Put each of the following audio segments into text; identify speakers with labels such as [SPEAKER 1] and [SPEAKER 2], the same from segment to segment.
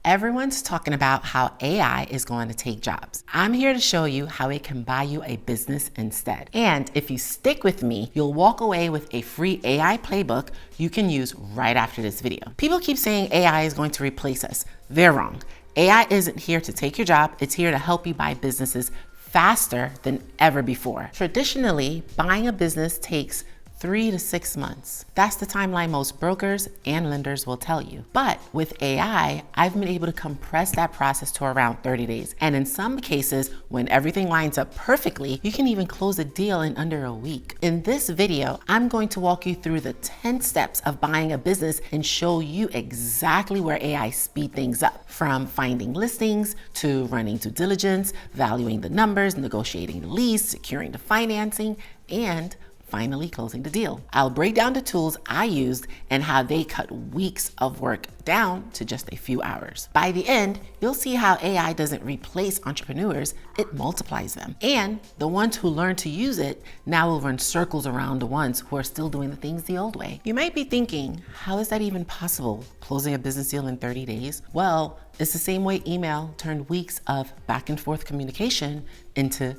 [SPEAKER 1] Everyone's talking about how AI is going to take jobs. I'm here to show you how it can buy you a business instead. And if you stick with me, you'll walk away with a free AI playbook you can use right after this video. People keep saying AI is going to replace us. They're wrong. AI isn't here to take your job. It's here to help you buy businesses faster than ever before. Traditionally, buying a business takes 3 to 6 months. That's the timeline most brokers and lenders will tell you. But with AI, I've been able to compress that process to around 30 days. And in some cases, when everything lines up perfectly, you can even close a deal in under a week. In this video, I'm going to walk you through the 10 steps of buying a business and show you exactly where AI speed things up. From finding listings to running due diligence, valuing the numbers, negotiating the lease, securing the financing, and finally closing the deal. I'll break down the tools I used and how they cut weeks of work down to just a few hours. By the end, you'll see how AI doesn't replace entrepreneurs, it multiplies them. And the ones who learn to use it now will run circles around the ones who are still doing the things the old way. You might be thinking, how is that even possible? Closing a business deal in 30 days? Well, it's the same way email turned weeks of back and forth communication into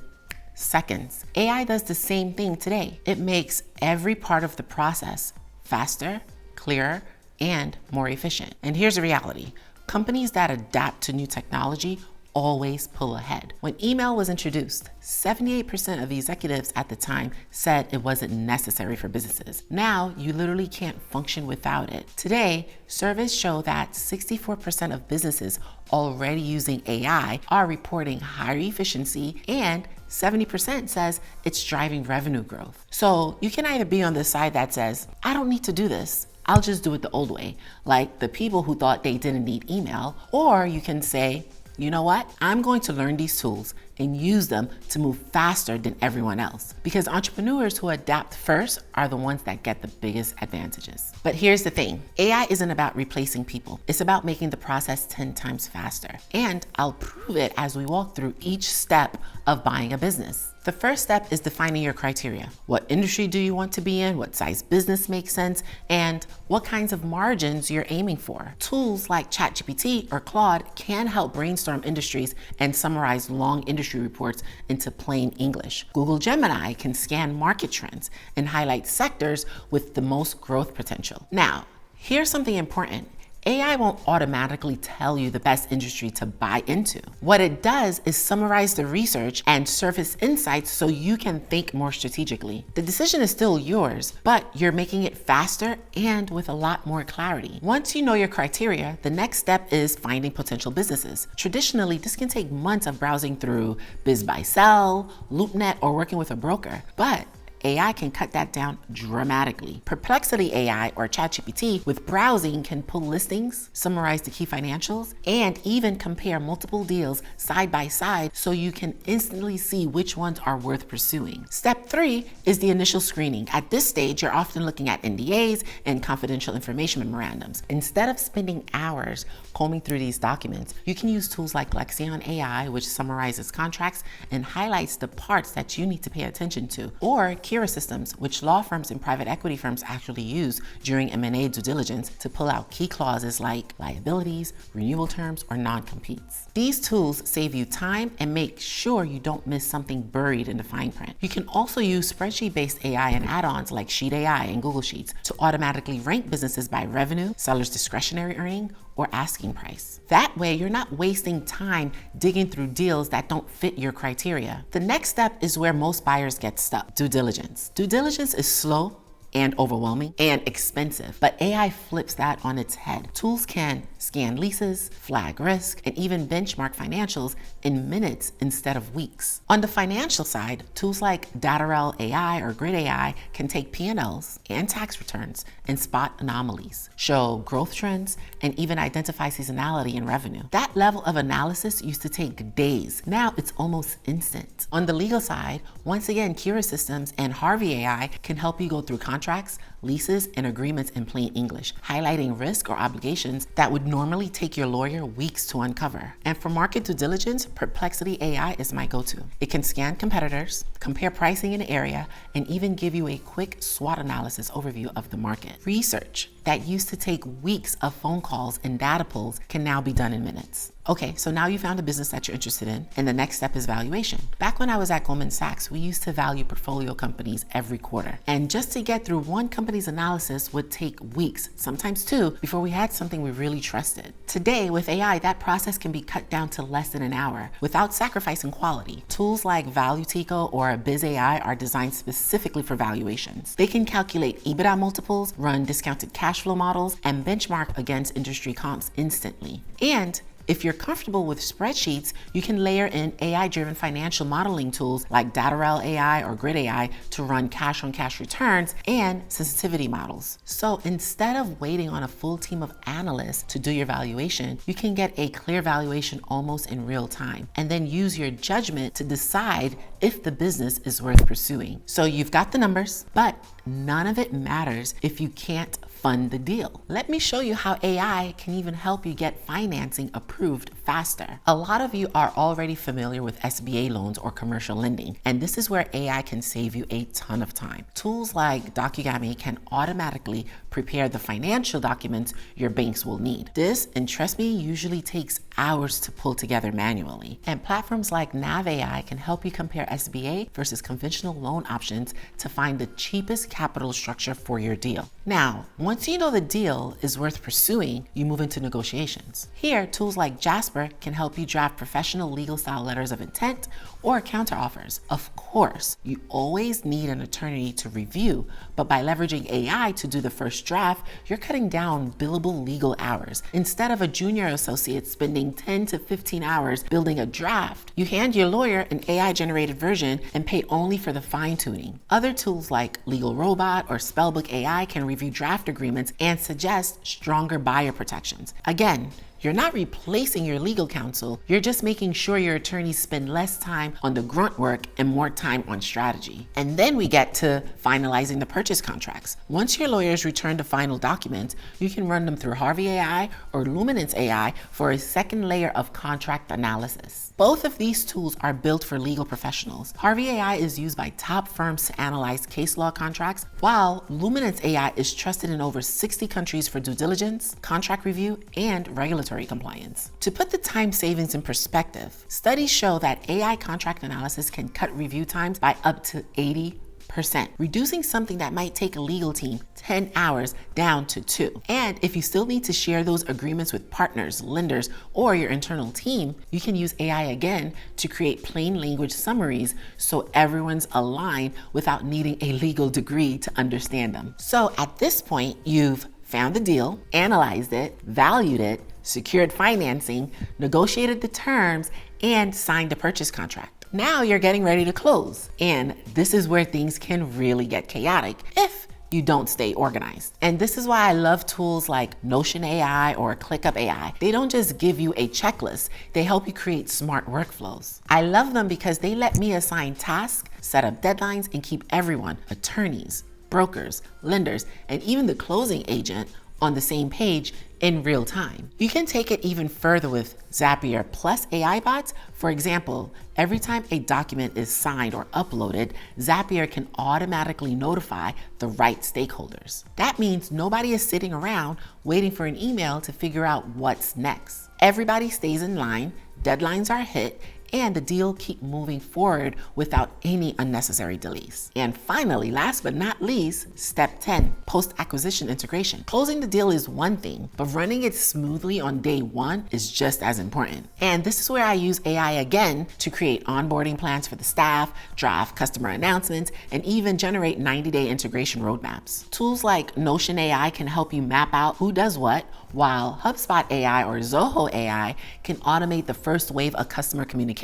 [SPEAKER 1] seconds. AI does the same thing today. It makes every part of the process faster, clearer, and more efficient. And here's the reality. Companies that adapt to new technology always pull ahead. When email was introduced, 78% of executives at the time said it wasn't necessary for businesses. Now, you literally can't function without it. Today, surveys show that 64% of businesses already using AI are reporting higher efficiency, and 70% says it's driving revenue growth. So you can either be on the side that says, I don't need to do this, I'll just do it the old way, like the people who thought they didn't need email, or you can say, you know what? I'm going to learn these tools and use them to move faster than everyone else. Because entrepreneurs who adapt first are the ones that get the biggest advantages. But here's the thing, AI isn't about replacing people. It's about making the process 10 times faster. And I'll prove it as we walk through each step of buying a business. The first step is defining your criteria. What industry do you want to be in? What size business makes sense? And what kinds of margins you're aiming for? Tools like ChatGPT or Claude can help brainstorm industries and summarize long industry reports into plain English. Google Gemini can scan market trends and highlight sectors with the most growth potential. Now, here's something important. AI won't automatically tell you the best industry to buy into. What it does is summarize the research and surface insights so you can think more strategically. The decision is still yours, but you're making it faster and with a lot more clarity. Once you know your criteria, the next step is finding potential businesses. Traditionally, this can take months of browsing through BizBuySell, LoopNet, or working with a broker. But AI can cut that down dramatically. Perplexity AI or ChatGPT with browsing can pull listings, summarize the key financials, and even compare multiple deals side by side so you can instantly see which ones are worth pursuing. Step 3 is the initial screening. At this stage, you're often looking at NDAs and confidential information memorandums. Instead of spending hours combing through these documents, you can use tools like Lexion AI, which summarizes contracts and highlights the parts that you need to pay attention to, or Kira Systems, which law firms and private equity firms actually use during M&A due diligence to pull out key clauses like liabilities, renewal terms, or non-competes. These tools save you time and make sure you don't miss something buried in the fine print. You can also use spreadsheet-based AI and add-ons like Sheet AI and Google Sheets to automatically rank businesses by revenue, seller's discretionary earning, or asking price. That way, you're not wasting time digging through deals that don't fit your criteria. The next step is where most buyers get stuck: due diligence. Due diligence is slow and overwhelming and expensive, but AI flips that on its head. Tools can scan leases, flag risk, and even benchmark financials in minutes instead of weeks. On the financial side, tools like Datarel AI or Grid AI can take P&Ls and tax returns and spot anomalies, show growth trends, and even identify seasonality in revenue. That level of analysis used to take days. Now it's almost instant. On the legal side, once again, Kira Systems and Harvey AI can help you go through contracts, leases, and agreements in plain English, highlighting risk or obligations that would normally take your lawyer weeks to uncover. And for market due diligence, Perplexity AI is my go-to. It can scan competitors, compare pricing in an area, and even give you a quick SWOT analysis overview of the market. Research. that used to take weeks of phone calls and data pulls can now be done in minutes. Okay, so now you found a business that you're interested in, and the next step is valuation. Back when I was at Goldman Sachs, we used to value portfolio companies every quarter. And just to get through one company's analysis would take weeks, sometimes two, before we had something we really trusted. Today, with AI, that process can be cut down to less than an hour without sacrificing quality. Tools like ValueTeco or BizAI are designed specifically for valuations. They can calculate EBITDA multiples, run discounted cash flow models, and benchmark against industry comps instantly. And if you're comfortable with spreadsheets, you can layer in AI-driven financial modeling tools like Datarel AI or Grid AI to run cash-on-cash returns and sensitivity models. So instead of waiting on a full team of analysts to do your valuation, you can get a clear valuation almost in real time, and then use your judgment to decide if the business is worth pursuing. So you've got the numbers, but none of it matters if you can't fund the deal. Let me show you how AI can even help you get financing approved faster. A lot of you are already familiar with SBA loans or commercial lending, and this is where AI can save you a ton of time. Tools like Dokugami can automatically prepare the financial documents your banks will need. This, and trust me, usually takes hours to pull together manually. And platforms like NavAI can help you compare SBA versus conventional loan options to find the cheapest capital structure for your deal. Now, once you know the deal is worth pursuing, you move into negotiations. Here, tools like Jasper can help you draft professional legal style letters of intent or counteroffers. Of course, you always need an attorney to review, but by leveraging AI to do the first draft, you're cutting down billable legal hours. Instead of a junior associate spending 10 to 15 hours building a draft, you hand your lawyer an AI-generated version and pay only for the fine-tuning. Other tools like Legal Robot or Spellbook AI can review draft agreements and suggest stronger buyer protections. Again, you're not replacing your legal counsel, you're just making sure your attorneys spend less time on the grunt work and more time on strategy. And then we get to finalizing the purchase contracts. Once your lawyers return the final documents, you can run them through Harvey AI or Luminance AI for a second layer of contract analysis. Both of these tools are built for legal professionals. Harvey AI is used by top firms to analyze case law contracts, while Luminance AI is trusted in over 60 countries for due diligence, contract review, and regulatory compliance. To put the time savings in perspective, studies show that AI contract analysis can cut review times by up to 80%, reducing something that might take a legal team 10 hours down to 2. And if you still need to share those agreements with partners, lenders, or your internal team, you can use AI again to create plain language summaries so everyone's aligned without needing a legal degree to understand them. So at this point, you've found the deal, analyzed it, valued it, secured financing, negotiated the terms, and signed a purchase contract. Now you're getting ready to close. And this is where things can really get chaotic if you don't stay organized. And this is why I love tools like Notion AI or ClickUp AI. They don't just give you a checklist, they help you create smart workflows. I love them because they let me assign tasks, set up deadlines, and keep everyone, attorneys, brokers, lenders, and even the closing agent on the same page in real time. You can take it even further with Zapier plus AI bots. For example, every time a document is signed or uploaded, Zapier can automatically notify the right stakeholders. That means nobody is sitting around waiting for an email to figure out what's next. Everybody stays in line, deadlines are hit, and the deal keep moving forward without any unnecessary delays. And finally, last but not least, step 10, post-acquisition integration. Closing the deal is one thing, but running it smoothly on day one is just as important. And this is where I use AI again to create onboarding plans for the staff, draft customer announcements, and even generate 90-day integration roadmaps. Tools like Notion AI can help you map out who does what, while HubSpot AI or Zoho AI can automate the first wave of customer communications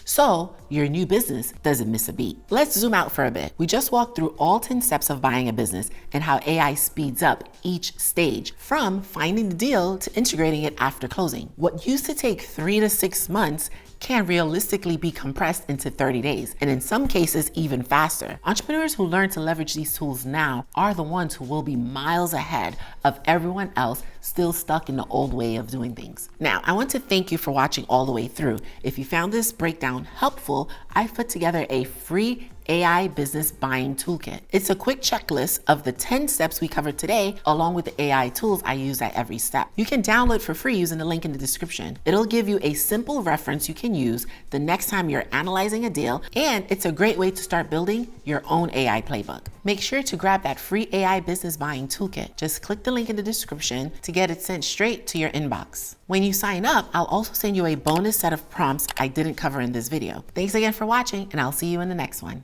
[SPEAKER 1] so your new business doesn't miss a beat. Let's zoom out for a bit. We just walked through all 10 steps of buying a business and how AI speeds up each stage, from finding the deal to integrating it after closing. What used to take 3 to 6 months can realistically be compressed into 30 days, and in some cases even faster. Entrepreneurs who learn to leverage these tools now are the ones who will be miles ahead of everyone else still stuck in the old way of doing things. Now, I want to thank you for watching all the way through. If you found this breakdown helpful, I've put together a free AI Business Buying Toolkit. It's a quick checklist of the 10 steps we covered today, along with the AI tools I use at every step. You can download for free using the link in the description. It'll give you a simple reference you can use the next time you're analyzing a deal, and it's a great way to start building your own AI playbook. Make sure to grab that free AI Business Buying Toolkit. Just click the link in the description to get it sent straight to your inbox. When you sign up, I'll also send you a bonus set of prompts I didn't cover in this video. Thanks again for watching, and I'll see you in the next one.